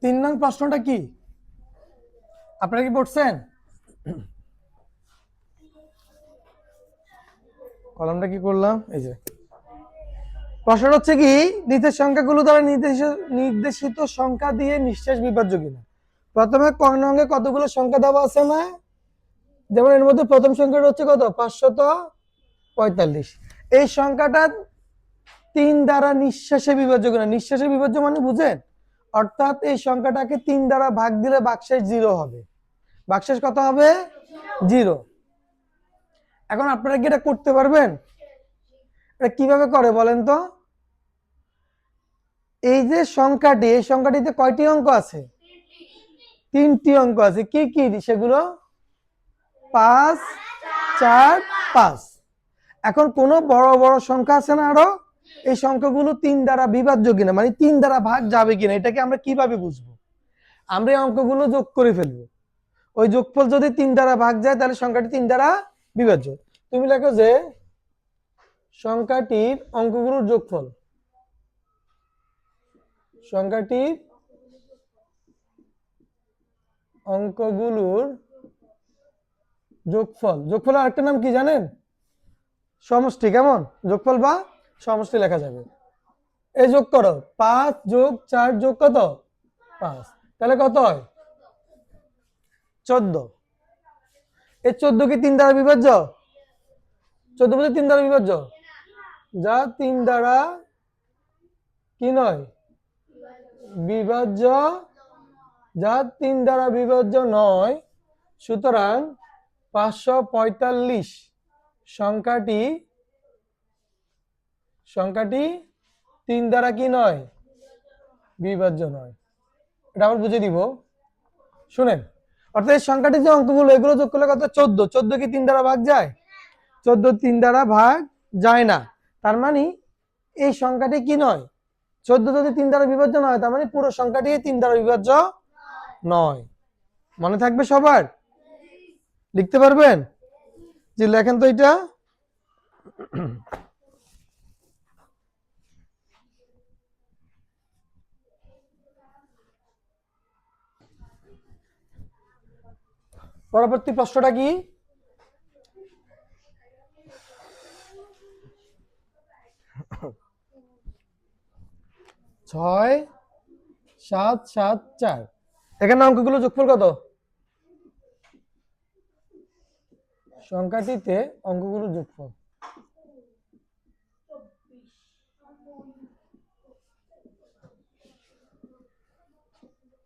3 নং প্রশ্নটা কি আপনারা কি পড়ছেন? কলমটা কি করলাম, এই যে প্রশ্নটা হচ্ছে কি, নিচের সংখ্যাগুলো দ্বারা নির্দেশিত সংখ্যা দিয়ে নিঃশেষ বিভাজ্য কিনা। প্রথমে ক নঙ্গে কতগুলো সংখ্যা দেওয়া আছে না? যেমন এর মধ্যে প্রথম সংখ্যাটা হচ্ছে কত, 545। এই সংখ্যাটা 3 দ্বারা নিঃশেষে বিভাজ্য কিনা। নিঃশেষে বিভাজ্য মানে বুঝেন, অর্থাৎ এই সংখ্যাটাকে 3 দ্বারা ভাগ দিলে ভাগশেষ 0 হবে। ভাগশেষ কত হবে? 0। এখন আপনারা কি এটা করতে পারবেন? এটা কিভাবে করে বলেন তো? এই যে সংখ্যাটি, এই সংখ্যাটিতে কয়টি অঙ্ক আছে? 3টি অঙ্ক আছে। কি কি সেগুলো? 5, 4, 5। এখন কোন বড় বড় সংখ্যা আছে না আরো, এই সংখ্যাগুলো 3 দ্বারা বিভাজ্য কিনা, মানে 3 দ্বারা ভাগ যাবে কিনা, এটাকে আমরা কিভাবে বুঝবো? আমরা এই অঙ্কগুলো যোগ করে ফেলবো। ওই যোগফল যদি 3 দ্বারা ভাগ যায় তাহলে সংখ্যাটি 3 দ্বারা বিভাজ্য। তুমি লেখো যে সংখ্যাটির অঙ্কগুলোর যোগফল, সংখ্যাটির অঙ্কগুলোর যোগফল। যোগফল আরেকটা নাম কি জানেন? সমষ্টি। কেমন? যোগফল বা সমষ্টি লেখা যাবে। এই যোগ করো, 5 যোগ 4 যোগ কত? 5। তাহলে কত হয়? 14। এই 14 কি 3 দ্বারা বিভাজ্য? 14 বলতে 3 দ্বারা বিভাজ্য, যা 3 দ্বারা কি নয়? বিভাজ্য, যা 3 দ্বারা বিভাজ্য নয়। সুতরাং 545 সংখ্যাটি 3 দ্বারা কি নয়? বিভাজ্য নয়। এটা আবার বুঝে দিব, শুনেন। অর্থাৎ এই সংখ্যাটির যে অঙ্কগুলো, এগুলো যোগ করলে কত? 14। 14 কি 3 দ্বারা ভাগ যায়? 14 3 দ্বারা ভাগ যায় না। তার মানে এই সংখ্যাটি কি নয়? 14 যদি 3 দ্বারা বিভাজ্য নয়, তার মানে পুরো সংখ্যাটি 3 দ্বারা বিভাজ্য নয়। মনে থাকবে সবার? লিখতে পারবেন? যে লেখেন তো এটা। পরবর্তী প্রশ্নটা কি? 6 7 7 4। এখানে অঙ্কগুলো যোগফল কত? সংখ্যাটিতে অঙ্কগুলো যোগফল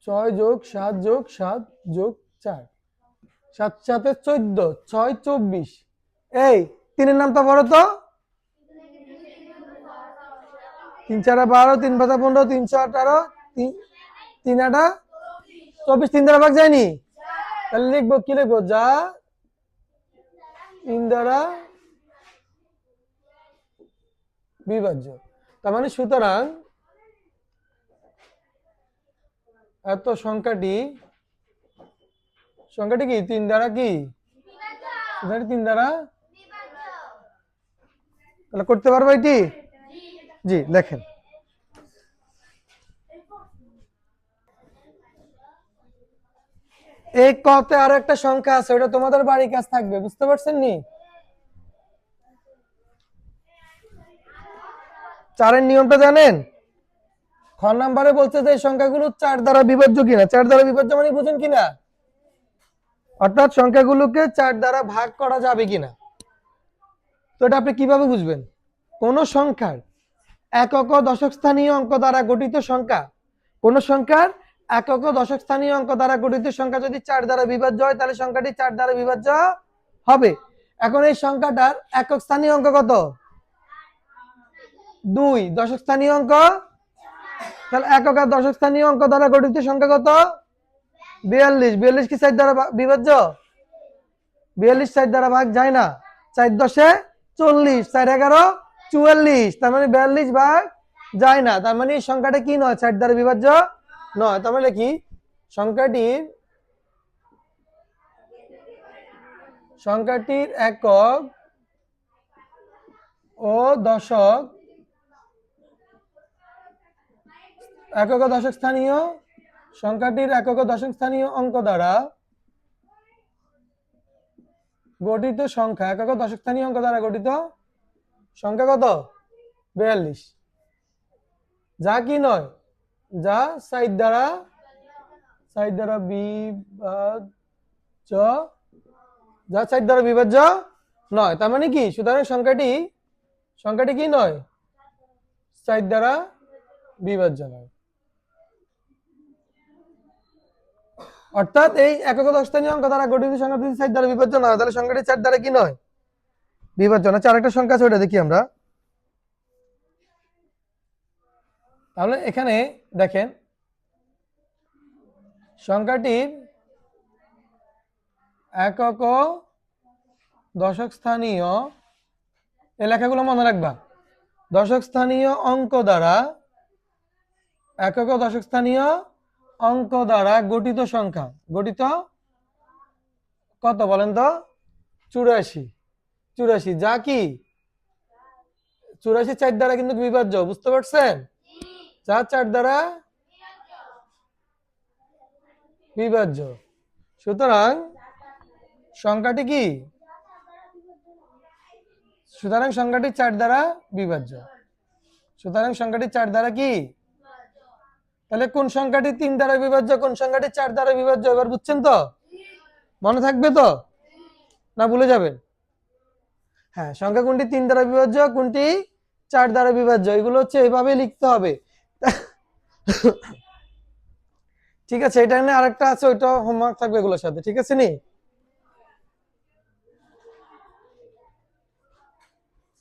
6 যোগ 7 যোগ 7 যোগ 4, 7 7 14, 6 24। এই তিনের নামটা বলো তো। 3 4 12, 3 5 15, 3 6 18, 3 8 24। 3 দ্বারা ভাগ যায়নি? তাহলে লিখবো কি? লিখবো যা 3 দ্বারা বিভাজ্য। তার মানে সুতরাং এত সংখ্যাটি কি 3 দ্বারা কি? 3 দ্বারা। তাহলে করতে পারবো এটি? জি, লেখেন। এই কতে আরো একটা সংখ্যা আছে, ওটা তোমাদের বাড়ির কাছে থাকবে, বুঝতে পারছেন নি? 4-এর নিয়মটা জানেন? খ নাম্বারে বলছে যে এই সংখ্যাগুলো 4 দ্বারা বিভাজ্য কিনা। 4 দ্বারা বিভাজ্য মানে বুঝেন কিনা? অর্থাৎ সংখ্যাগুলোকে 4 দ্বারা ভাগ করা যাবে কিনা। তো এটা আপনি কিভাবে বুঝবেন? কোন সংখ্যার একক ও দশক স্থানীয় অঙ্ক দ্বারা গঠিত সংখ্যা, কোন সংখ্যার একক ও দশক স্থানীয় অঙ্ক দ্বারা গঠিত সংখ্যা যদি 4 দ্বারা বিভাজ্য হয়, তাহলে সংখ্যাটি 4 দ্বারা বিভাজ্য হবে। এখন এই সংখ্যাটার একক স্থানীয় অঙ্ক কত? 2। দশক স্থানীয় অঙ্ক, তাহলে একক আর দশক স্থানীয় অঙ্ক দ্বারা গঠিত সংখ্যা কত? 42। 42 কি 4 দ্বারা বিভাজ্য? 42 4 দ্বারা ভাগ যায় না। 4 10 40, 4 11 44। তার মানে 42 ভাগ যায় না। তার মানে এই সংখ্যাটা কি নয়? 4 দ্বারা বিভাজ্য নয়। তার মানে কি সংখ্যাটির একক ও দশক স্থানীয় সংখ্যাটির একক ও দশম স্থানীয় অঙ্ক দ্বারা গঠিত সংখ্যা, একক ও দশম স্থানীয় অঙ্ক দ্বারা গঠিত সংখ্যা কত? 42। যা কি নয়? যা সাইড দ্বারা বিভাজ্য, যা সাইড দ্বারা বিভাজ্য নয়। তার মানে কি? সুতরাং সংখ্যাটি কি নয়? সাইড দ্বারা বিভাজ্য নয়। অর্থাৎ এই একক ও দশম স্থানীয় অঙ্ক দ্বারা গঠিত সংখ্যাটি সাইড দ্বারা বিভাজ্য নয়, তাহলে সংখ্যাটি চার দ্বারা কি নয়? বিভাজ্য না। আরেকটা সংখ্যা আছে, ওটা দেখি আমরা। তাহলে এখানে দেখেন সংখ্যাটির একক ও দশক স্থানীয়, এই লেখাগুলো মনে রাখবা। দশক স্থানীয় অঙ্ক দ্বারা, একক ও দশক স্থানীয় অঙ্ক দ্বারা গঠিত সংখ্যা, গঠিত কত বলেন তো? 84। যা কি 84 চার দ্বারা কিন্তু বিভাজ্য, বুঝতে পারছেন? যা চার দ্বারা বিভাজ্য। সুতরাং সংখ্যাটি কি? সুতরাং সংখ্যাটি চার দ্বারা বিভাজ্য। সুতরাং সংখ্যাটি চার দ্বারা কি? তাহলে কোন সংখ্যাটি 3 দ্বারা বিভাজ্য, কোন সংখ্যাটি 4 দ্বারা বিভাজ্য, এবার বুঝছেন তো? মনে থাকবে তো, না ভুলে যাবেন? হ্যাঁ, সংখ্যা কোনটি 3 দ্বারা বিভাজ্য, কোনটি 4 দ্বারা বিভাজ্য, এগুলো হচ্ছে এইভাবে লিখতে হবে। ঠিক আছে, এটা নিয়ে আরেকটা আছে, ওইটা হোমওয়ার্ক থাকবে এগুলোর সাথে, ঠিক আছে নি?